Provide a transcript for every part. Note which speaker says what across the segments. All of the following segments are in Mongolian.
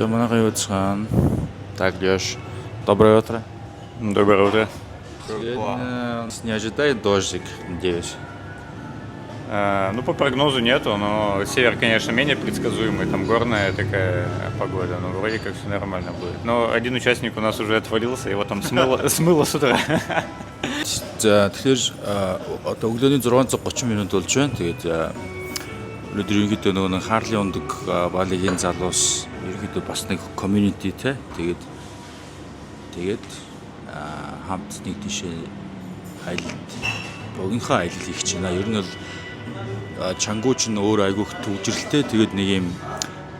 Speaker 1: Манай Юцхан. Так, Лёш. Доброе утро.
Speaker 2: Доброе утро.
Speaker 1: Сегодня не ожидает дождик, надеюсь.
Speaker 2: Ну, по прогнозу нету, но север, конечно, менее предсказуемый, там горная такая погода, но вроде как все нормально будет. Но один участник у нас уже отвалился, его там смыло с утра.
Speaker 1: За тэгэхээр одоо өглөөний 6:30 минут болж байна. Тэгээд өнөөдөр ерөнхийдөө нөгөө нэг Харлын ундаг балигийн залуус ерөнхийдөө бас нэг community те. Тэгээд хамт нэг тийшээ аялалд богинохоо аялал хийх гэж байна. Ер нь бол Чангууч нь өөр айгүйх төвжрэлтэй. Тэгээд нэг юм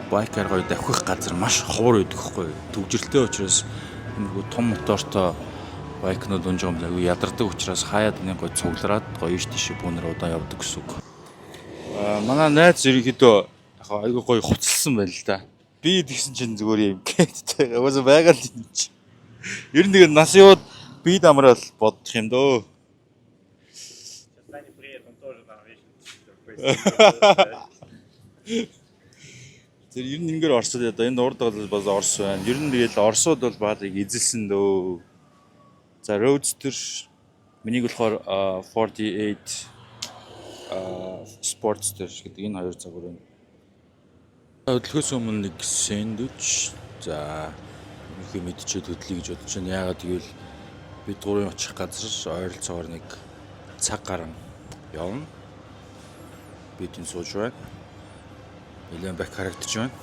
Speaker 1: байкаар гоё давхих газар маш ховор байдаг хгүй. Төвжрэлтэй учраас нөгөө том мотортой байкнууд унжаам айгүй ядардаг учраас хаяад нэг гоё цуглараад гоё иш тийш бүүнээр удаан явдаг гэсэн үг. Манай найз ерөнхийдөө яг айгүй гоё хуцалсан байна л да. Би тэгсэн чинь зүгээр юм гэттэй. Уусаа байгаа л юм чи. Ер нь нэг нас яваад би дамрал бодох юм дөө. Тэр ер нь ингээд Оросд одоо энэ урд бол Орос байна. Ер нь тэгэл Оросууд бол баалыг эзэлсэн дөө. За Roadster миний болохоор 48 Sportster гэдэг энэ хоёр загвар байна. Хөдөлгөөс өмнө нэг сэндвич. За их мэдчихэд хөдлөе гэж бодож байна. Яагаад гэвэл бид гурван очих газар ойролцоогоор нэг цаг гарan явна. Бид энэ сууж байна. Нэлээд бак харагдаж байна.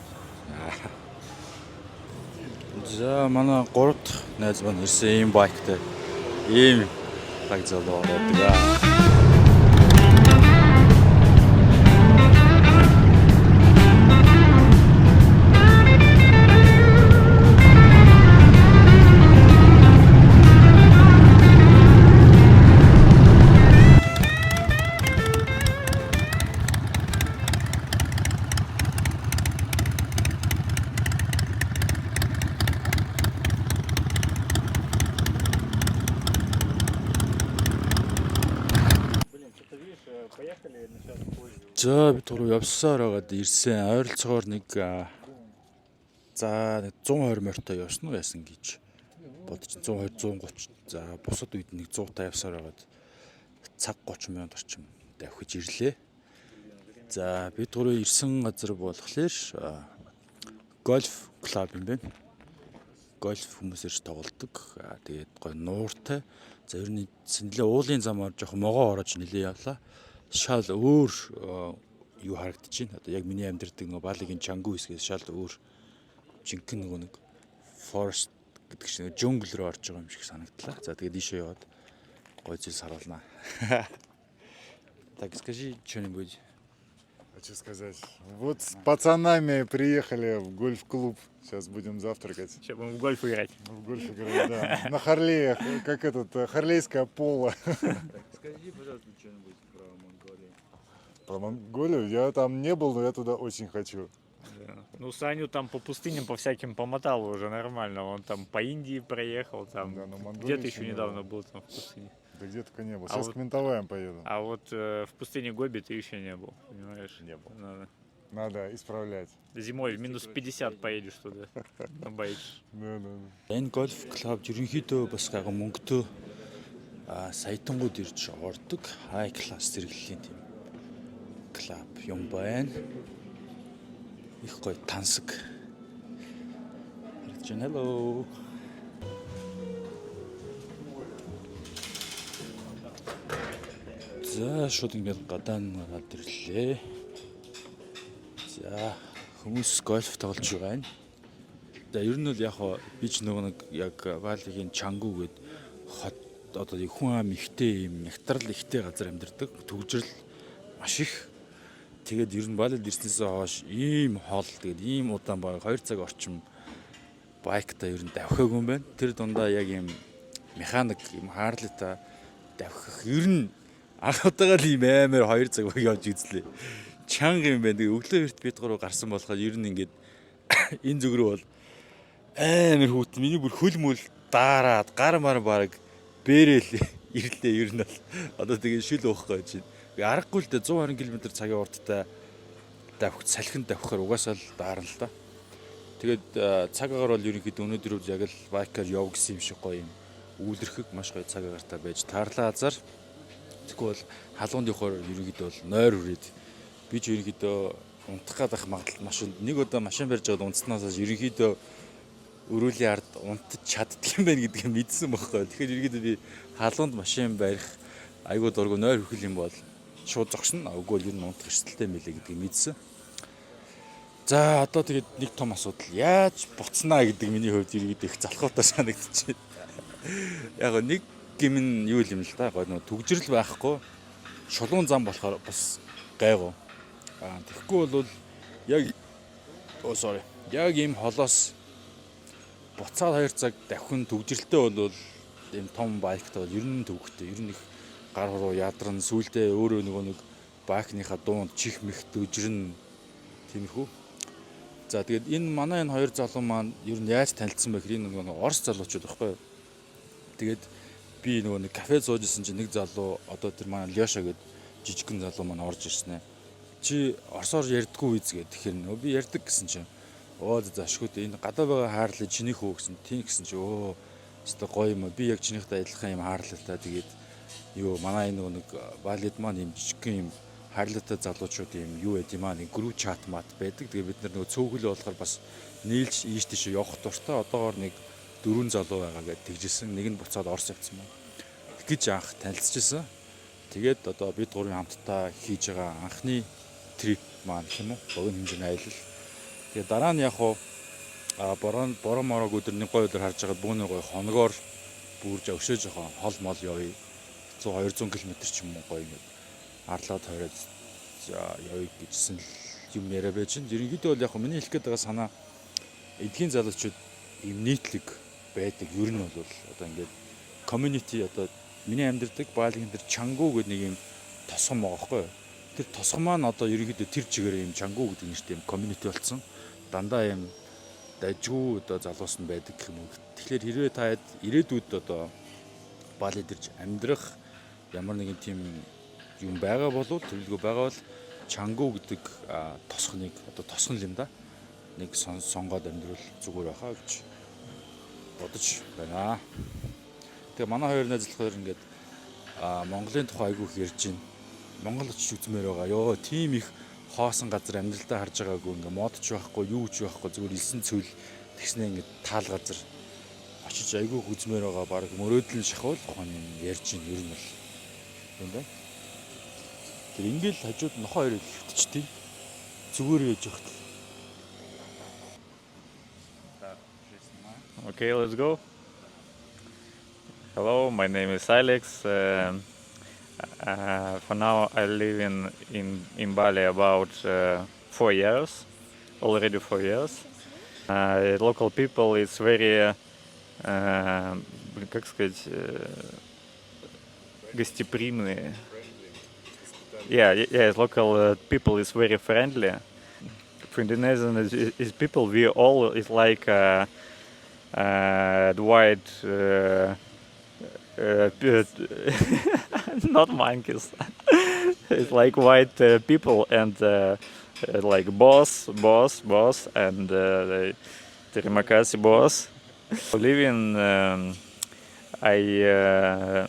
Speaker 1: За манай гурав дахь найз маань ирсэн ийм байктай. Ийм баг залуу ороод. За бид гурав явсаар байгаад ирсэн. Ойролцоогоор нэг за 120 морьтой явсан уу яасан гэж бодож 120 130. За бусад үед нэг 100 та явсаар байгаад цаг 30 минут орчим давхиж ирлээ. За бид гурав ирсэн газар болохоор гольф клуб юм байна. Гольф хүмүүсээр тоглодог. Тэгээд гой нууртай. За ер нь нэлээ уулын замаар жоохон могоо орож нэлээ явлаа. Шал өөр юу харагдаж байна. Одоо яг миний амьдардаг нөгөө балигийн Чангу хэсгээс шал өөр жинхэнэ нөгөө нэг forest гэдэг чинь жөнгөл рүү орж байгаа юм шиг санагдлаа. За тэгээд ийшээ яваад гой зүйлс харуулнаа. Так, скажи что-нибудь.
Speaker 3: Хочу сказать, вот с пацанами приехали в гольф-клуб. Сейчас будем завтракать.
Speaker 2: Сейчас будем в гольф играть.
Speaker 3: В гольф играть, да. На Харлеях, как харлейское поло.
Speaker 1: Скажи, пожалуйста, что-нибудь про Монголию.
Speaker 3: Про Монголию я там не был, но я туда очень хочу.
Speaker 4: Да. Ну, Саню там по пустыням, по всяким помотал уже нормально. Он там по Индии проехал, там
Speaker 3: Да, но
Speaker 4: где-то еще недавно был там в пустыне.
Speaker 3: Да где только не был. Сейчас к Ментоваям поеду.
Speaker 4: А вот в пустыне Гоби ты еще не был, понимаешь?
Speaker 3: Не был.
Speaker 4: Надо
Speaker 3: исправлять.
Speaker 4: Зимой в минус 50 поедешь туда на байке.
Speaker 3: Да.
Speaker 1: Энэ гольф клуб ерөнхийдөө бас гайгүй мөнгөтэй саятангууд ирж ордог high class зэрэглэлийн тийм клуб юм байна. Их гоё тансаг. Hello. За шууд ингээд гадаан гараад ирлээ. За хүмүүс гольф тоглож байгаа юм. За ер нь бол яг би ч нөгөө нэг яг Балигийн Чангу гээд хот одоо хүн ам ихтэй юм нягтрал ихтэй газар амьдардаг. Төгжрөл маш их. Тэгээд ер нь Балид ирснээсээ хойш ийм хоол тэгээд ийм удаан баг 2 цаг орчим байктай ер нь давхаагүй юм байна. Тэр дундаа яг ийм механик ийм Харлита давхих ер нь анхудаага л ийм амар 2 цаг баг явж үзлээ. Чанга юм байна. Тэгээд өглөө эрт бид гурав гарсан болохоор ер нь ингээд энэ зүг рүү бол амар хүүт миний бүр хөл мөл даарад гар мар баг бэрэл ирлээ ер нь бол одоо тэгээ шил уух гэж байна. Аргагүй л дээ 120 км цагийн урттай давхиж салхинд давхахаар угаасаа л даарна л да. Тэгээд цаг агаар бол ерөнхийдөө өнөөдөр яг л байкаар яв гэсэн юм шиг гоё юм. Үйлэрхэг маш гоё цаг агаартай байж таарлаа азар. Тэгвэл халуунд явахаар ерөнхийдөө бол нойр үрээд би ч ерөнхийдөө унтах гадах магадлал маш нэг удаа машин барьж байгаа унтснаасаа ерөнхийдөө өрөөлийн ард унтаж чаддаг юм байна гэдгийг мэдсэн байхгүй. Тэгэхээр ерөнхийдөө би халуунд машин барих айгуу дургу нойр хөхөл юм бол шууд зогсно. Үгүй бол ер нь унтах эрсдэлтэй мэлээ гэдгийг мэдсэн. За одоо тэгээд нэг том асуудал яаж буцнаа гэдэг миний хувьд ерөнхийдөө их залхуутай санагдчихэв. Яг нэг гим нь юу юм л да. Гоо нөө төгжрөл байхгүй шулуун зам болохоор бас гайгүй. Тэгэхгүй бол яг яг ийм холоос буцаад 2 цаг давхин төгжрэлтэй бол ийм том байктай бол ер нь төвхтэй. Ер нь их гар хуруу ядарн сүулдэ өөрөө нөгөө нэг байкныхаа дуунд чих мэх дөжрөн тиймэрхүү. За тэгээд энэ манай энэ хоёр залуу маань ер нь яаж танилцсан бэ гэхээр энэ нөгөө Орос залуучууд байхгүй юу. Тэгээд би нөгөө нэг кафе суужсэн чинь нэг залуу одоо тэр манай Лёша гэдэг жижигхэн залуу маань орж ирсэн ээ. Чи орсоор ярьдаггүй үз гэдэг. Тэгэхээр нөгөө би ярьдаг гэсэн чинь оо заашгүй энэ гадаа байгаа хаарлаа чинийх үү гэсэн. Тийм гэсэн чи оо өстой гоё юм. Би яг чинийхтэй адилхан юм хаарлаа та. Тэгээд юу манай энэ нөгөө нэг балет маань юм жижигхэн юм хайрлаатай залуучууд юм юу байд юм аа нэг групп чат мат байдаг. Тэгээ бид нар нөгөө цөөхөлөө болохоор бас нийлж ийш тийш явах дуртай. Одоогоор нэг 4 залуу байгаа гэдээ тэгжсэн. Нэг нь буцаад Орос явцсан байна. Гэж анх танилцчихсан. Тэгээд одоо бид гурван хамтдаа хийж байгаа анхны трип маань юм уу? Богино хэмжээний аялал. Тэгээд дараа нь яг хуу бороо морог өдөр нэг гоё өдөр харж байгаа бүүнээ гоё хоногоор бүрж өшөө жоохон хол мол явъя. 100 200 км ч юм уу гоё юм. Арлаад тойроод явъя гэжсэн юм яриа байж чинь. Ерөнхийдөө бол яг миний хэлэх гээд байгаа санаа эдгийн залуучууд ийм нийтлэг байдаг. Ер нь бол одоо ингээд community одоо миний амьдардаг Балигийн тэр Чангу гэдэг нэг юм тосгон байгаа байхгүй юу. Тэр тосгон маань одоо ерөнхийдөө тэр чигээр юм Чангу гэдэг нэртэй юм community болсон. Дандаа юм дажгүй одоо залуус нь байдаг гэх юм уу. Тэгэхээр хэрвээ та ирээдүйд одоо Балид ирж амьдрах ямар нэгэн тийм юм байгаа бол төлөвлөгөө байгаа бол Чангу гэдэг тосгоныг одоо тосгон юм да. Нэг сонгоод амьдрал зүгээр байхаа гэж бодож байна. Тэгээ манай хоёр найзлахаар ингээд Монголын тухай айгүйх ярьж байна. Монгол очиж үзмээр байгаа. Йоо, тийм их хоосон газар амьдралдаа харж байгаагүй ингээд модч байхгүй, юу ч байхгүй зүгээр илсэн цөл тэгснээ ингээд таал газар очиж айгүйх үзмээр байгаа. Бараг мөрөөдлийн шахуул ухаан юм ярьж байна. Ер нь бол юм байна. Тэр ингээл хажууд нохоо хоёр хэлчихтий. Зүгээр яж явахт.
Speaker 2: Okay, let's go. Hello, my name is Alex. For now, I live in Bali about 4 years, already 4 years. Local people is very, как сказать, гостеприимные. Yeah, local people is very friendly. For Indonesian is people, we all is like white, not monkeys. It's like white people and like boss, and terima kasih boss. Living, I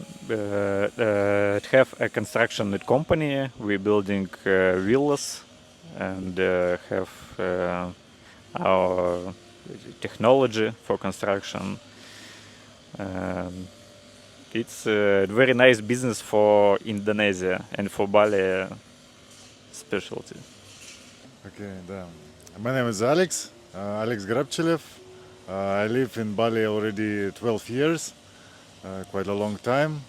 Speaker 2: have a construction company. We're building villas and have our technology for construction. It's a very nice business for Indonesia and for Bali specialty.
Speaker 3: Okay, да. My name is Alex, Alex Grabchelev. I live in Bali already 12 years, quite a long time.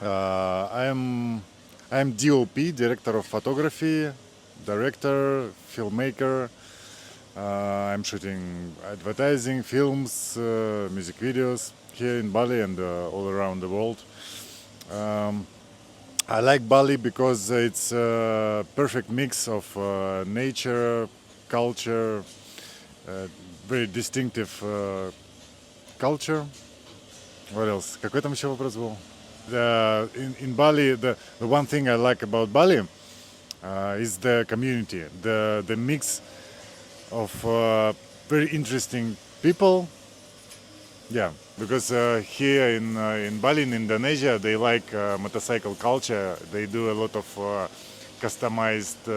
Speaker 3: I'm DOP, director of photography, director, filmmaker. I'm shooting advertising, films, music videos here in Bali and all around the world. I like Bali because it's a perfect mix of nature, culture, very distinctive culture. What else? Какой там еще вопрос был? In Bali, the one thing I like about Bali is the community, the mix of very interesting people. Yeah, because here in Bali, in Indonesia, they like motorcycle culture. They do a lot of customized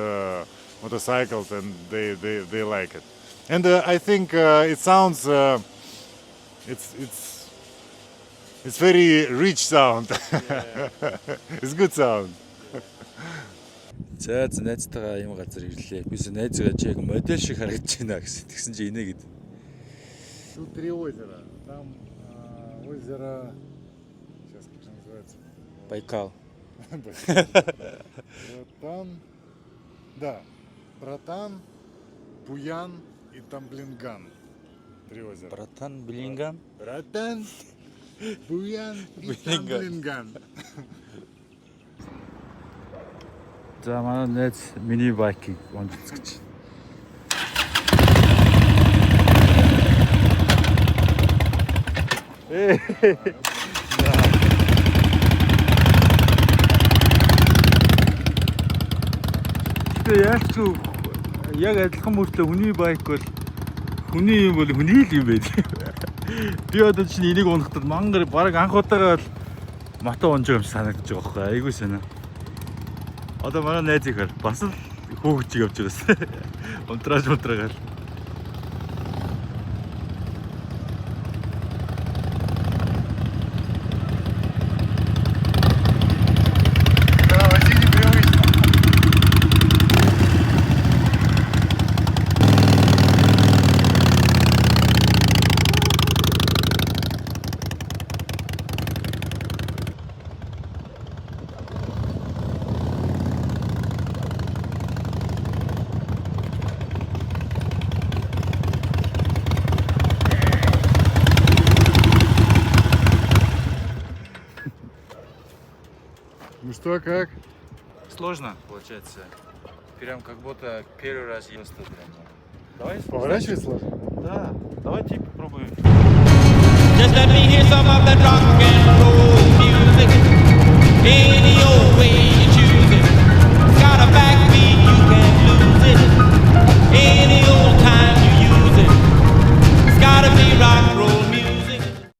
Speaker 3: motorcycles, and they like it. And I think it sounds it's very rich sound. It's good sound.
Speaker 1: За найзтайгаа юм газар ирлээ. Бис найзгаа чи яг модель шиг харагдаж байна гэсэн. Тэгсэн чи инээ гэд.
Speaker 3: Тут 3 озера. Там озеро, сейчас как же называется?
Speaker 1: Байкал.
Speaker 3: Братан, да, Братан, Пуян и Тамблинган. 3 озера.
Speaker 1: Братан, Блинган.
Speaker 3: Братан, Пуян и
Speaker 1: Блинган.
Speaker 3: Тамблинган.
Speaker 1: За манай найз мини байкийг онцгож гэж. Тэгээ яалчгүй яг адилхан мөртлөө хүний байк бол хүний юм бол хүний л юм байл. Би одоо чинь энийг унахтад мангар баг анх удаага л мото унж байгаа юм санагдаж байгаа байхгүй айгүй санаа. Одоо манай найз ихэр бас л хөөгч явж байгаас. Унтраагаал.
Speaker 3: Да, вообще непривычно. Ну что, как?
Speaker 1: Сложно получается. Прям как будто первый раз просто прям. Давай
Speaker 3: Поворачивать сложно?
Speaker 1: Да, давайте попробуем.
Speaker 5: Just let me hear some of the rock and roll.